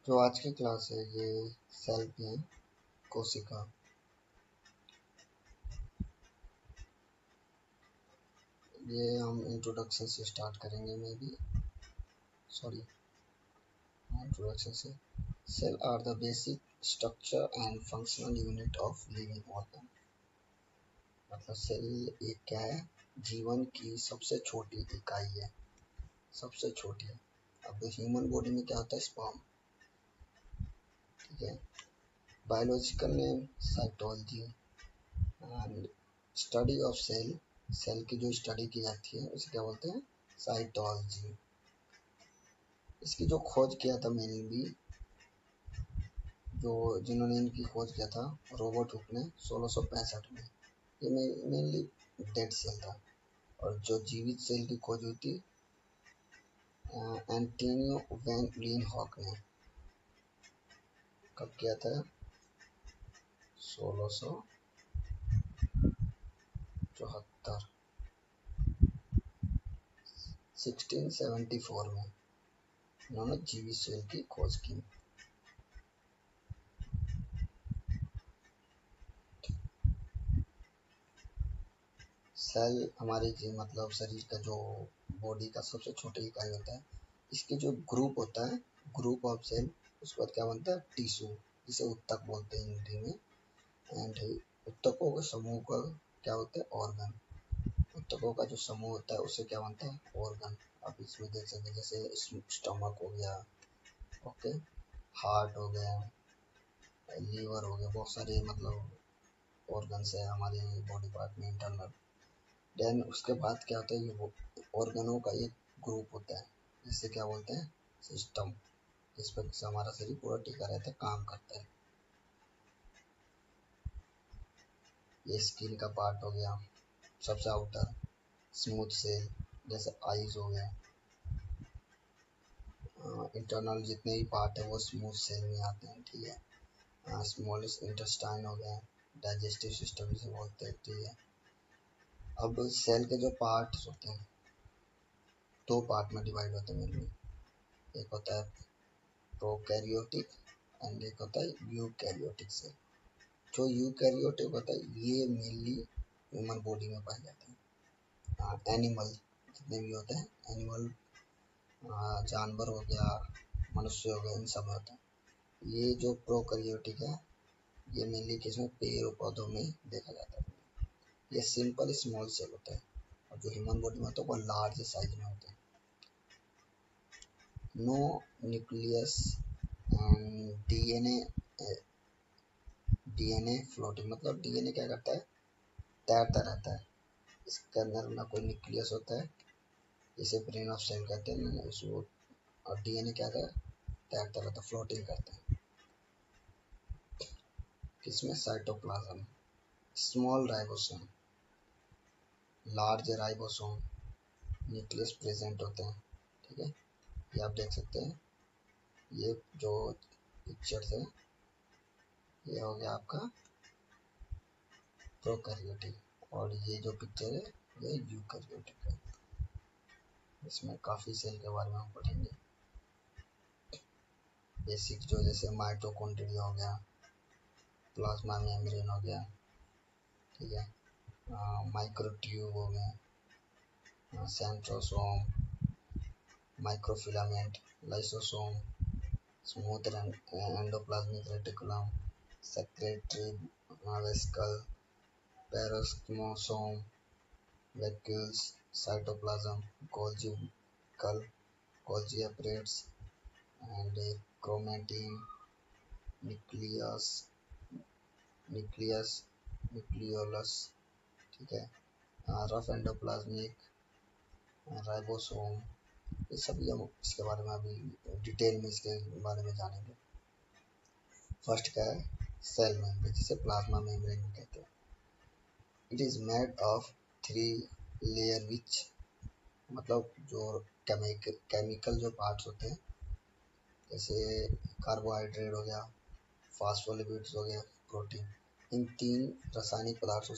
जो आज की क्लास है ये सेल की है, कोशिका। ये हम इंट्रोडक्शन से स्टार्ट करेंगे। मे बी सॉरी इंट्रोडक्शन से। Cell are the basic structure and functional unit of living organ. मतलब सेल एक क्या है, जीवन की सबसे छोटी इकाई है, सबसे छोटी है। अब ह्यूमन बॉडी में क्या होता है, स्पर्म, ठीक है। Biological name cytology and study of cell. Cell की जो स्टडी की जाती है उसे क्या बोलते हैं, साइटोलॉजी। इसकी जो खोज किया था मेनली, जो जिन्होंने इनकी खोज किया था, रॉबर्ट हुक ने 1665 में। ये मेनली डेड सेल था। और जो जीवित सेल की खोज हुई थी एंटोनियो वैन लीनहॉक ने। कब किया था, 1674, 1674 में उन्होंने जीवित सेल की खोज की। सेल हमारे मतलब शरीर का जो बॉडी का सबसे छोटा इकाई होता है। इसके जो ग्रुप होता है, ग्रुप ऑफ सेल, उसके बाद क्या बनता है, टिश्यू, जिसे उत्तक बोलते हैं हिंदी में। एंड उत्तकों के समूह का क्या होता है, ऑर्गन। उत्तकों का जो समूह होता है उससे क्या बनता है, ऑर्गन। आप इसमें देख सकते हैं जैसे स्टमक हो गया, ओके, हार्ट हो गया, लीवर हो गया, बहुत सारे मतलब ऑर्गन्स है हमारे बॉडी पार्ट में, इंटरनल। देन उसके बाद क्या होता है, ये ऑर्गनों का एक ग्रुप होता है, जिससे क्या बोलते हैं, सिस्टम, जिस पर से हमारा शरीर पूरा टिका रहता है, काम करता है। ये स्किन का पार्ट हो गया, सबसे आउटर स्मूथ सेल, जैसे आईज हो गया। इंटरनल जितने भी पार्ट है वो स्मूथ सेल में आते हैं, ठीक है। स्मॉलेस्ट इंटेस्टाइन हो गया, डाइजेस्टिव सिस्टम जिसे बोलते हैं, ठीक है। अब सेल के जो पार्ट्स होते हैं, दो पार्ट में डिवाइड होते हैं मेनली। एक होता है प्रोकैरियोटिक एंड एक होता है यूकैरियोटिक सेल। जो यूकैरियोटिक होता है ये मेनली ह्यूमन बॉडी में पाए जाते हैं। एनिमल जितने भी होते हैं, एनिमल, जानवर हो गया, मनुष्य हो गया, इन सब में होता है। ये जो प्रोकैरियोटिक है ये मेनली किसमें, पेड़ और पौधों में देखा जाता है। ये सिंपल स्मॉल सेल होता है। और जो ह्यूमन बॉडी में होता है वो लार्ज साइज में होता है। No nucleus and DNA floating. मतलब डीएनए क्या करता है, तैरता रहता है। इसके अंदर ना कोई न्यूक्लियस होता है, इसे ब्रेन ऑफ सेल कहते हैं, ना उसको। और डीएनए क्या है, तैरता रहता है, फ्लोटिंग करता है। किसमें, cytoplasm. Small ribosome, large ribosome, nucleus present होते हैं, ठीक है। ये आप देख सकते हैं। ये जो पिक्चर है ये हो गया आपका प्रोकैरियोटिक, और ये जो पिक्चर है ये यूकैरियोटिक है। इसमें काफ़ी सेल के बारे में हम पढ़ेंगे। बेसिक जो जैसे माइटोकॉन्ड्रिया हो गया, प्लाज्मा मेम्ब्रेन हो गया, ठीक है, माइक्रोट्यूब हो गया, centrosome, microfilament, lysosome, smooth endoplasmic reticulum, secretory vesicle, peroxisome, vacuoles, cytoplasm, Golgi apparatus and chromatin, nucleus, nucleus, nucleolus, ठीक है, रफ एंडोप्लाज्मिक, राइबोसोम। ये सभी हम इसके बारे में अभी डिटेल में इसके बारे में जानेंगे। फर्स्ट क्या है, सेल मेम्ब्रेन, जिसे प्लाज्मा मेम्ब्रेन कहते हैं। It is made of 3 layer which, मतलब जो केमिकल जो पार्ट्स होते हैं, जैसे कार्बोहाइड्रेट हो गया, फास्फोलिपिड्स हो गया, प्रोटीन, इन 3 रासायनिक पदार्थों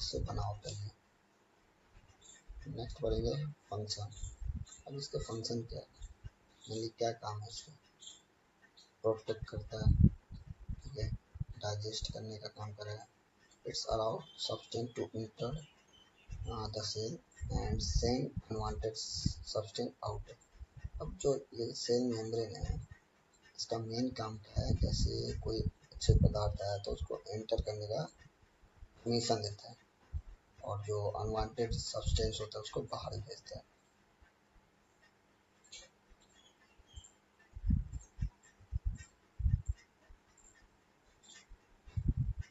से बना होता है। नेक्स्ट पढ़ेंगे फंक्शन। अब इसके फंक्शन क्या है, मेनली क्या काम है इसका। प्रोटेक्ट करता है, ठीक है, डाइजेस्ट करने का काम करेगा। It's allow substance to enter the cell and send unwanted substance out. अब जो ये सेल मेम्ब्रेन है, इसका मेन काम क्या है, जैसे कोई अच्छे पदार्थ आया तो उसको एंटर करने का परमिशन देता है, और जो अनवांटेड सब्सटेंस होता है उसको बाहर भेजता है।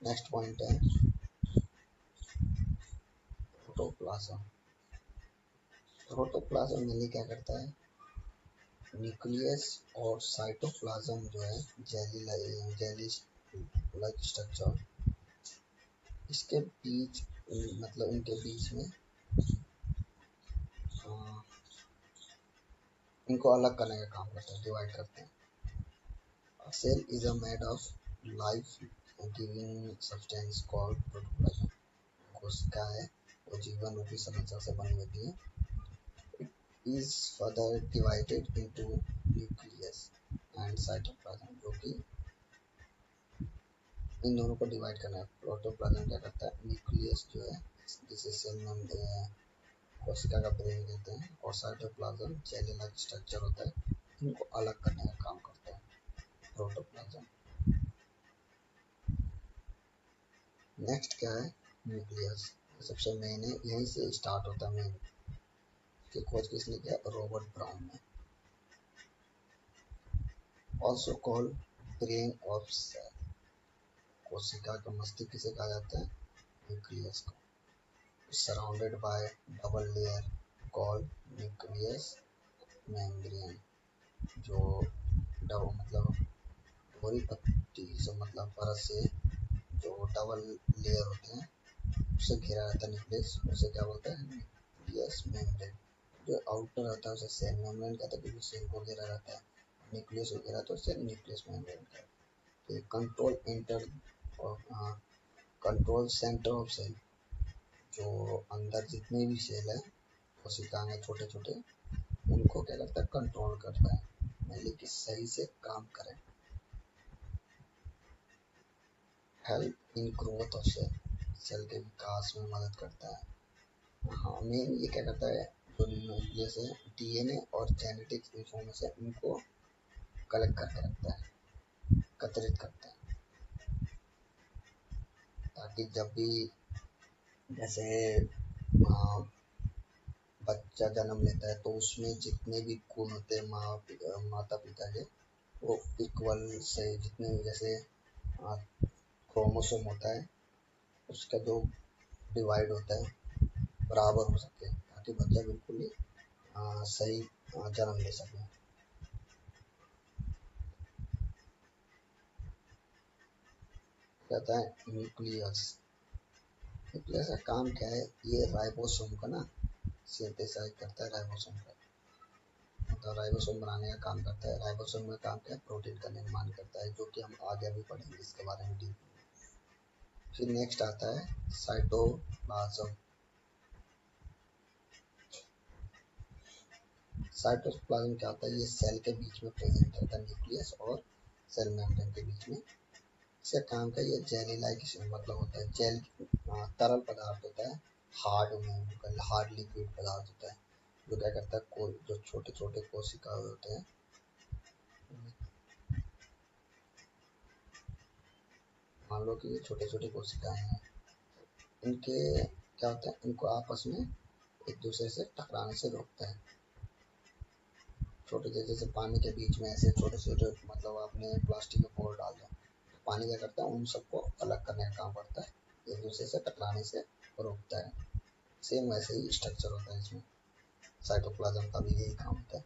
नेक्स्ट पॉइंट है प्रोटोप्लाज्म। प्रोटोप्लाज्म मेनली क्या करता है, न्यूक्लियस और साइटोप्लाज्म जो है जेली लाइक स्ट्रक्चर, इसके बीच मतलब इनके बीच में इनको अलग करने का काम करते हैं, डिवाइड करते हैं। Cell is a made of life giving substance called protoplasm. कोशिका है वो जीवन रूपी संरचना से बनी होती है। Is further divided into nucleus and cytoplasm, जो कि इन दोनों को डिवाइड करना है। प्रोटोप्लाज्म क्या करता है, न्यूक्लियस जो है जिसे सेल में कोशिका का ब्रेन कहते हैं, और साइटोप्लाज्म जेली लाइक स्ट्रक्चर होता है, इनको अलग करने का काम करता है प्रोटोप्लाज्म। नेक्स्ट क्या है, न्यूक्लियस। सबसे मेन है, यहीं से स्टार्ट होता है मेन, की खोज किसने किया, रॉबर्ट ब्राउन ने। Also called brain of cell, कोशिका का मस्तिष्क किसे कहा जाता है, न्यूक्लियस को। Surrounded by double layer called nucleus membrane, जो डबल मतलब दोहरी पत्ती से मतलब परत से जो डबल लेयर होते हैं उससे घिरा रहता है न्यूक्लियस, उसे क्या बोलते हैं, न्यूक्लियस मेम्ब्रेन। जो आउटर होता है उसे सेल मेम्ब्रेन कहते हैं, क्योंकि सेल को घेरा रहता है। न्यूक्लियस को घेरा तो उसे न्यूक्लियस मेम्ब्रेन कहते हैं। कंट्रोल इंटर और कंट्रोल सेंटर ऑफ सेल, जो अंदर जितने भी सेल है कोशिका में छोटे छोटे, उनको क्या करता है, कंट्रोल करता है, यानी कि सही से काम करें। Help in growth of cell, cell के विकास में मदद करता है। हाँ, मेन ये क्या करता है, जो न्यूक्लियस है डीएनए और जेनेटिक्स इंफॉर्मेशन इनको कलेक्ट करके रखता है, एकत्रित करता है, ताकि जब भी जैसे बच्चा जन्म लेता है तो उसमें जितने भी गुण होते हैं माता पिता के, वो इक्वल से जितने भी जैसे क्रोमोसोम होता है उसका जो डिवाइड होता है बराबर हो सके, ताकि बच्चा बिल्कुल ही सही जन्म ले सके। कहता है न्यूक्लियस। न्यूक्लियस का काम क्या है, ये राइबोसोम का ना सिंथेसाइज करता है, राइबोसोम का मतलब राइबोसोम बनाने का काम करता है। राइबोसोम का काम क्या है, प्रोटीन का निर्माण करता है, जो कि हम आगे भी पढ़ेंगे इसके बारे में डीप। फिर नेक्स्ट आता है साइटोप्लाज्म। साइटोप्लाज्म क्या होता है, ये सेल के बीच में प्रेजेंट रहता है, न्यूक्लियस और सेल मेम्ब्रेन के बीच में। इसका काम का ये जेली लाइक मतलब होता है, जेल तरल पदार्थ होता है, हार्ड लिक्विड पदार्थ होता है, जो क्या करता है, कोई जो छोटे छोटे कोशिका होते हैं, मान लो कि ये छोटे छोटे कोशिकाएं हैं, इनके क्या होता है, इनको आपस में एक दूसरे से टकराने से रोकता है। छोटे जैसे पानी के बीच में ऐसे छोटे छोटे मतलब आपने प्लास्टिक के बोर डाल दो, पानी क्या करता है, उन सबको अलग करने का काम करता है, एक दूसरे से टकराने से रोकता है। सेम वैसे ही स्ट्रक्चर होता है इसमें, साइटोप्लाज्म का भी यही काम होता है।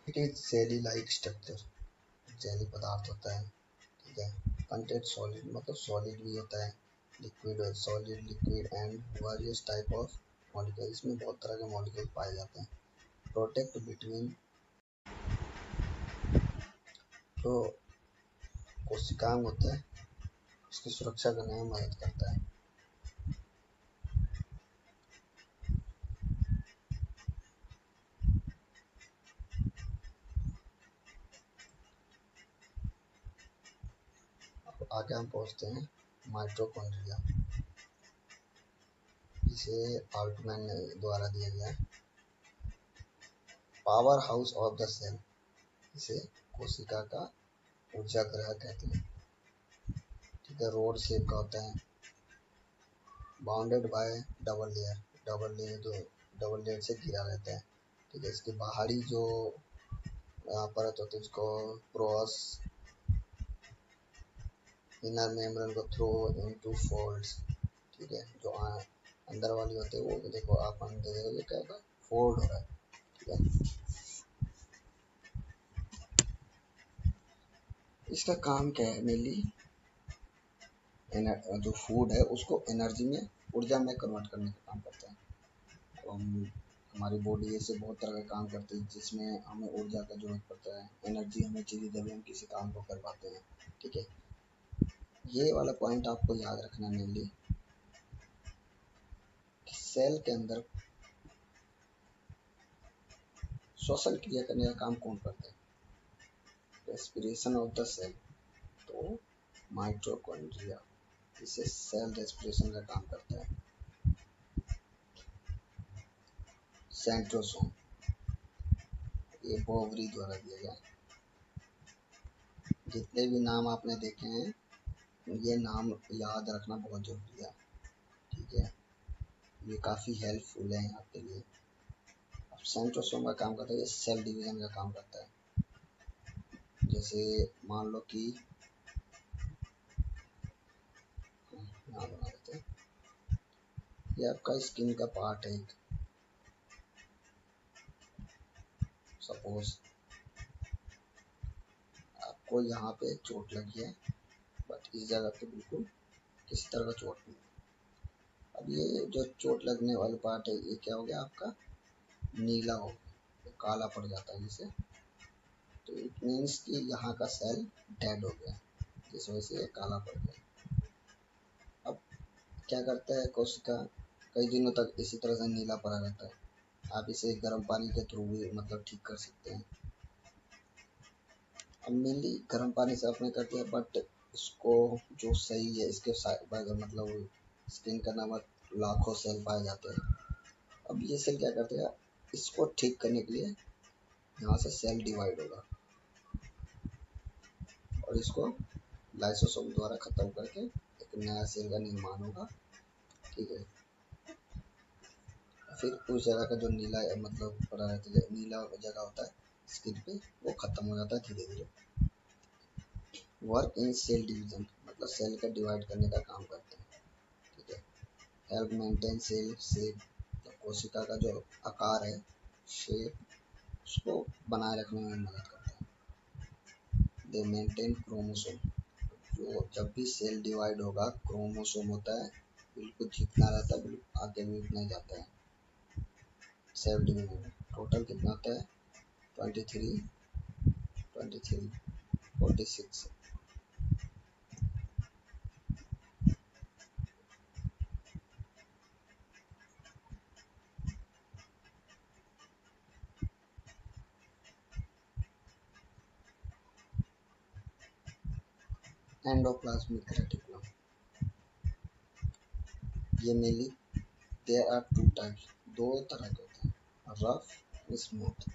It is jelly like structure, jelly पदार्थ होता है, ठीक है। कंटेंट सॉलिड मतलब सॉलिड भी होता है, liquid solid liquid and various type of molecule, इसमें बहुत तरह के मॉलिक्यूल पाए जाते हैं। प्रोटेक्ट बिटवीन, तो कोशिकांग होता है उसकी सुरक्षा करने में मदद करता है। आगे हम पहुंचते हैं माइटोकॉन्ड्रिया, इसे आल्टमैन द्वारा दिया गया है। Power house of the cell, इसे कोशिका का ऊर्जा ग्रह कहते हैं। ठीक है, रोड शेप का होता है, bounded by double layer, double layer से घिरा रहता है। ठीक है, इसकी बाहरी जो परत होती है उसको प्रोस, इनर मेम्ब्रेन को थ्रू इनटू फोल्ड्स। ठीक है, जो अंदर वाली होती है वो देखो आप अंदर देखो ये क्या होगा, फोल्ड हो रहा है। ठीक है, इसका काम क्या है, मेनली जो फूड है उसको एनर्जी में, ऊर्जा में कन्वर्ट करने का काम करता है। तो हमारी बॉडी ऐसे बहुत तरह का काम करती है जिसमें हमें ऊर्जा का जरूरत पड़ता है, एनर्जी हमें चाहिए जब हम किसी काम को कर पाते हैं। ठीक है, ये वाला पॉइंट आपको याद रखना मेनली, सेल के अंदर श्वसन क्रिया करने का काम कौन करता है, रेस्पिरेशन ऑफ द सेल। तो माइटोकॉन्ड्रिया इसे सेल रेस्पिरेशन का काम करता है। सेंट्रोसोम, ये बोवरी द्वारा दिया गया। जितने भी नाम आपने देखे हैं ये नाम याद रखना बहुत जरूरी है। ठीक है, ये काफ़ी हेल्पफुल है आपके लिए। अब सेंट्रोसोम का काम करता है, ये सेल डिवीजन का काम करता है। जैसे मान लो कि यहाँ बना देते हैं, ये आपका स्किन का पार्ट है, सपोज आपको यहाँ पे चोट लगी है, बट इस जगह पे बिल्कुल किसी तरह का चोट नहीं। अब ये जो चोट लगने वाला पार्ट है ये क्या हो गया आपका, नीला हो गया, काला पड़ जाता है जिसे। तो इट मीन्स कि यहाँ का सेल डेड हो गया, जिस वजह से ये काला पड़ गया। अब क्या करता है कोशिका, कई दिनों तक इसी तरह से नीला पड़ा रहता है। आप इसे गर्म पानी के थ्रू भी मतलब ठीक कर सकते हैं। अब मेनली गर्म पानी से आपने कर दिया, बट इसको जो सही है इसके मतलब स्किन का नमक लाखों सेल पाए जाते हैं। अब ये सेल क्या करते हैं, इसको ठीक करने के लिए यहाँ से सेल डिवाइड होगा और इसको लाइसोसोम द्वारा खत्म करके एक नया सेल का निर्माण होगा। ठीक है, फिर उस जगह का जो नीला मतलब पड़ा रहता है, नीला जगह होता है स्किन पे, वो खत्म हो जाता है धीरे धीरे। वर्क इन सेल डिवीजन, मतलब सेल का डिवाइड करने का काम करते हैं। ठीक है, हेल्प मेंटेन सेल शेप, कोशिका का जो आकार है, शेप, उसको बनाए रखने में मदद करता है। दे मेंटेन क्रोमोसोम, जो जब भी सेल डिवाइड होगा क्रोमोसोम होता है बिल्कुल जितना रहता है बिल्कुल आगे भी उतना ही जाता है। सेल डिवीजन टोटल कितना होता है, 23, 23, 46। एंडोप्लाज्मिक रेटिकुलम, ये mainly there are two types, दो तरह के होते हैं, रफ, स्मूथ।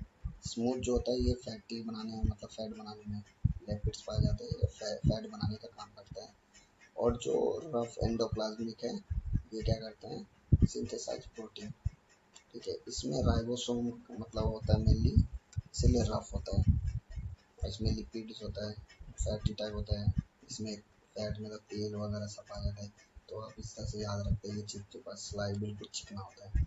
स्मूथ जो होता है ये फैटी बनाने में, मतलब फैट बनाने में लिपिड्स पाए जाते हैं, फैट बनाने का काम करता है। और जो रफ एंडोप्लाज्मिक है ये क्या करते हैं, सिंथेसाइज प्रोटीन। ठीक है, इसमें राइबोसोम मतलब होता है मेनली, इसीलिए रफ होता है। और इसमें लिपिड्स होता है, फैटी टाइप होता है, इसमें फैट मतलब तेल वगैरह सब आ जाता है। तो आप इस तरह से याद रखते हैं, ये चिपचिपा स्लाइड बिल्कुल चिकना होता है।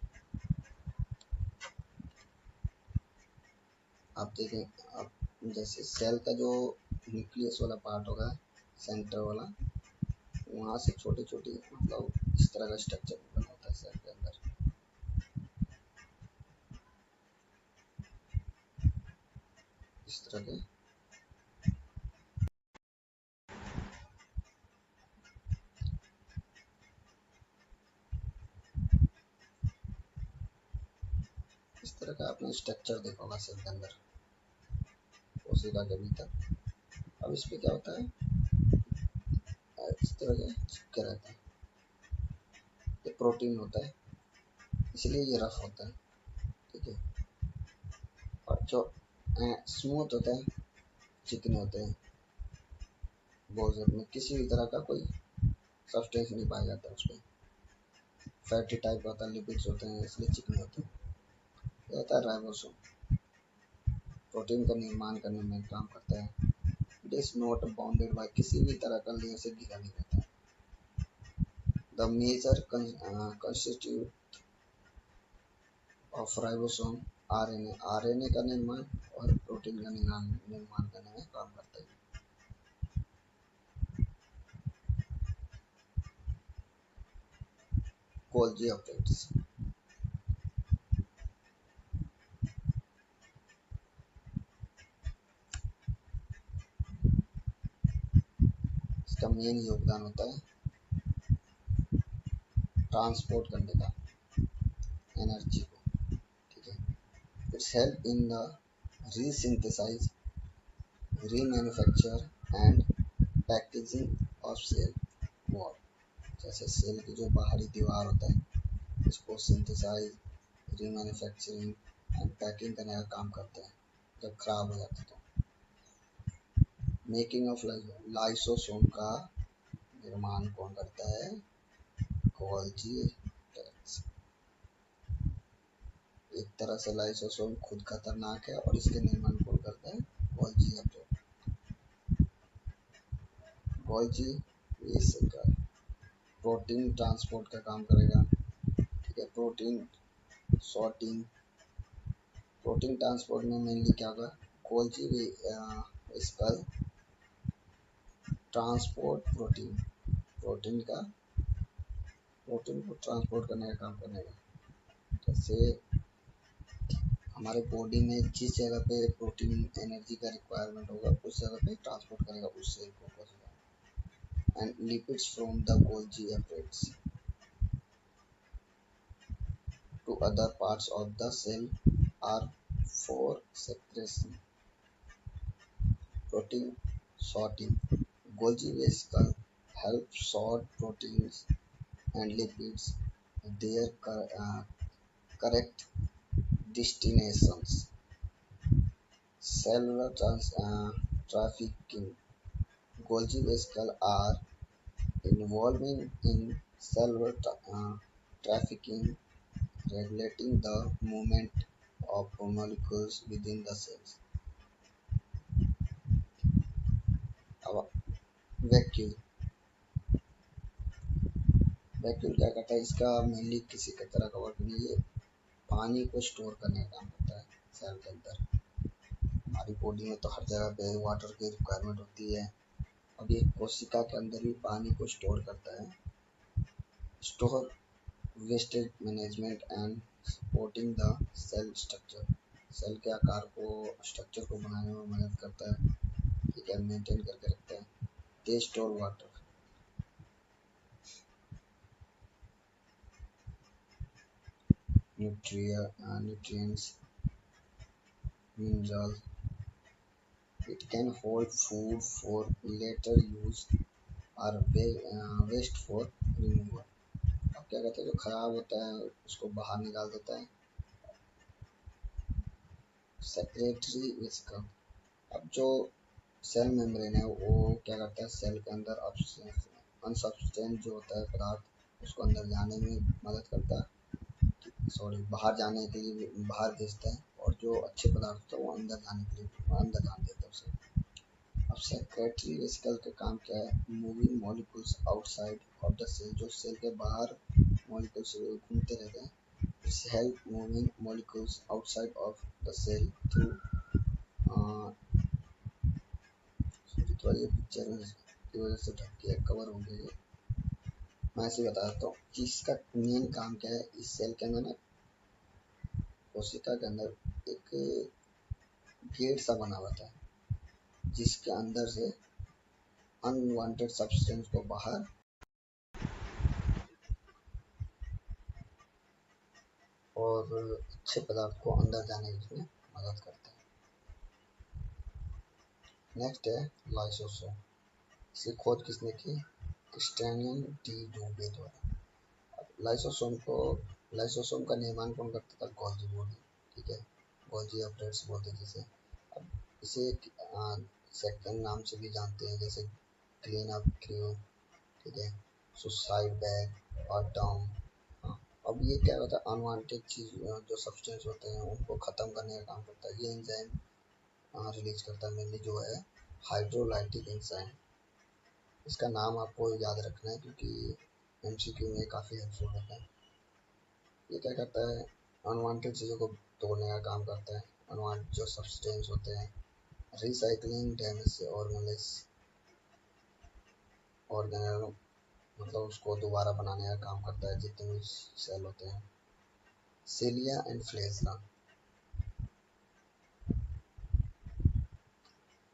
आप देखें, आप जैसे सेल का जो न्यूक्लियस वाला पार्ट होगा, सेंटर वाला, वहाँ से छोटे छोटे मतलब इस तरह का स्ट्रक्चर बना होता है सेल के अंदर। इस तरह के इस तरह का आपने स्ट्रक्चर देखा होगा सेल के अंदर, कोशिका के भीतर। अब इस पे क्या होता है, इस तरह के चिपके रहता है। ये प्रोटीन होता है, इसलिए ये रफ होता है, ठीक है। और जो स्मूथ होता है, चिकने होते हैं, बहुत में किसी भी तरह का कोई सब्सटेंस नहीं पाया जाता उसमें। फैटी टाइप होता है, लिपिड्स होते हैं, इसलिए चिकने होते हैं। ये होता है राइबोसोम, प्रोटीन का निर्माण करने में काम करता है। It is not bounded by किसी भी तरह का लेयर से घिरा नहीं रहता है। The major constitute of ribosome RNA, RNA का निर्माण और प्रोटीन का निर्माण करने में काम करता है। गोल्जी ऑपरेट्स, इसका मेन योगदान होता है ट्रांसपोर्ट करने का एनर्जी को, ठीक है। It's help in the resynthesize, remanufacture and packaging of cell wall. जैसे सेल की जो बाहरी दीवार होता है, इसको सिंथेसाइज, रीमैन्युफैक्चरिंग एंड पैकिंग करने का काम करते हैं जब खराब हो जाता है तो। मेकिंग ऑफ लाइसोसोम का निर्माण कौन करता है? Golgi operates. एक तरह से लाइसोसोम खुद खतरनाक है और इसके निर्माण कौन करता है? Golgi operates. Golgi vesicle protein transport का काम करेगा, ठीक है। प्रोटीन सॉर्टिंग, प्रोटीन ट्रांसपोर्ट में मेनली क्या होगा? Golgi vesicle transport protein, protein का, प्रोटीन को ट्रांसपोर्ट करने का काम करेगा। जैसे हमारे बॉडी में जिस जगह पे प्रोटीन एनर्जी का रिक्वायरमेंट होगा उस जगह पे ट्रांसपोर्ट करेगा उस सेल को। And lipids from the Golgi operates to other parts of the cell are for secretion. Protein sorting, Golgi vesicle help sort proteins and lipids their correct destinations. Cellular trafficking, Golgi vesicles are involving in cellular trafficking, regulating the movement of molecules within the cells. Vacuole, vacuole क्या करता है? इसका mainly किसी का तरह का work नहीं है, पानी को स्टोर करने का काम करता है सेल के अंदर। हमारी बॉडी में तो हर जगह पे वाटर की रिक्वायरमेंट होती है, अब ये कोशिका के अंदर भी पानी को स्टोर करता है। Store wastage management and supporting the cell structure, cell के आकार को, स्ट्रक्चर को बनाने में मदद करता है, ठीक है, मेंटेन करके रखता है। They store water, nutrients, minerals. It can hold food for later use or waste for removal. अब क्या कहते हैं, जो खराब होता है उसको बाहर निकाल देता है। सेक्रेटरी वेसिकल, अब जो सेल मेम्ब्रेन है वो क्या करता है? सेल के अंदर अनसब्सटेंस जो होता है पदार्थ, उसको अंदर जाने में मदद करता है, बाहर जाने के लिए बाहर भेजता है, और जो अच्छे पदार्थ होता है वो अंदर जाने के लिए अंदर जाने देता है उसे। अब सेक्रेटरी वेसिकल का काम क्या है? Moving molecules outside of the cell, जो सेल के बाहर मॉलिक्यूल्स घूमते रहते हैं, it's help moving molecules outside of the cell through. Sorry, ये पिक्चर की वजह से ढक के कवर हो गई है, मैं ऐसे बता देता हूँ कि इसका मेन काम क्या है। इस सेल के अंदर ना, कोशिका के अंदर एक गेट सा बना हुआ था, जिसके अंदर से अनवांटेड सब्सटेंस को बाहर और अच्छे पदार्थ को अंदर जाने में मदद करता है। नेक्स्ट है लाइसोसोम। इसकी खोज किसने की? क्रिस्टियन डी डूबे द्वारा। लाइसोसोम का निर्माण कौन करता था? गोल्जी बोली, ठीक है, गोल्जी अपडेट्स बोलते हैं जिसे। अब इसे सेकंड नाम से भी जानते हैं, जैसे क्लीन अप क्रू, ठीक है, सुसाइड बैग और डाउन। हाँ, अब ये क्या होता है, अनवांटेड चीज जो सब्सटेंस होते हैं उनको खत्म करने का काम करता है। ये एंजाइम रिलीज करता है मेनली, जो है हाइड्रोलाइटिक एंजाइम। इसका नाम आपको याद रखना है क्योंकि एमसीक्यू में काफ़ी हेल्पफुल रहता है। ये क्या करता है, अनवांटेड चीज़ों को तोड़ने का काम करता है। अनवांटेड जो सब्सटेंस होते हैं, रिसाइकलिंग डैमेज से ऑर्गेनल मतलब उसको दोबारा बनाने का काम करता है, जितने भी सेल होते हैं। Cilia and flagella.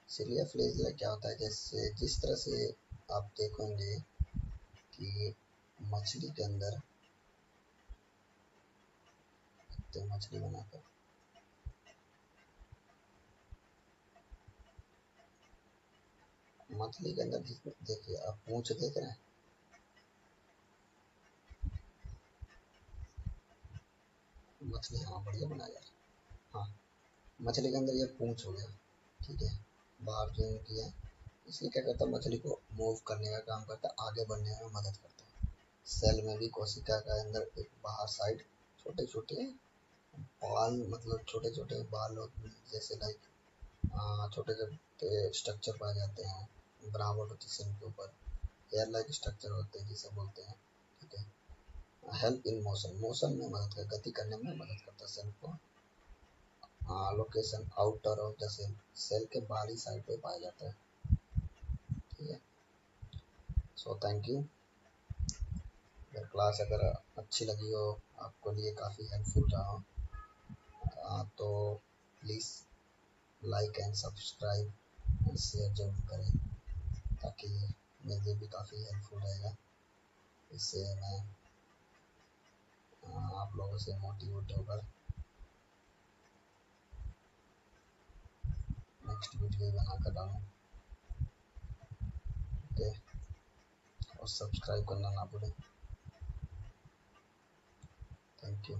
Cilia flagella क्या होता है, जैसे जिस तरह से आप देखेंगे कि मछली के अंदर, तो मछली बनाकर मछली के अंदर देखिए, आप पूंछ देख रहे हैं, मछली, हाँ बढ़िया बनाया। हाँ, मछली के अंदर ये पूंछ हो गया, ठीक है, बाहर जो किया, इसलिए क्या करता है, मछली को मूव करने का काम करता है, आगे बढ़ने में मदद करता है। सेल में भी कोशिका के अंदर एक बाहर साइड छोटे छोटे बाल, मतलब छोटे छोटे बाल जैसे लाइक छोटे छोटे स्ट्रक्चर पाए जाते हैं, बनावट होती है सेल के ऊपर, हेयर लाइक स्ट्रक्चर होते हैं जिसे बोलते हैं, ठीक है। हेल्प इन मोशन, मोशन में मदद कर, गति करने में मदद करता है सेल को। Location outer of the cell, cell के बाहरी साइड पे पाया जाता है, ठीक है। So thank you. अगर क्लास अगर अच्छी लगी हो, आपको लिए काफ़ी हेल्पफुल रहा हो, तो please like and subscribe and share जरूर करें, ताकि मेरे लिए भी काफ़ी हेल्पफुल रहेगा। इससे मैं आप लोगों से मोटिवेट होकर नेक्स्ट वीडियो बनाकर डालूँ, ओके। और सब्सक्राइब करना ना भूलें। Thank you.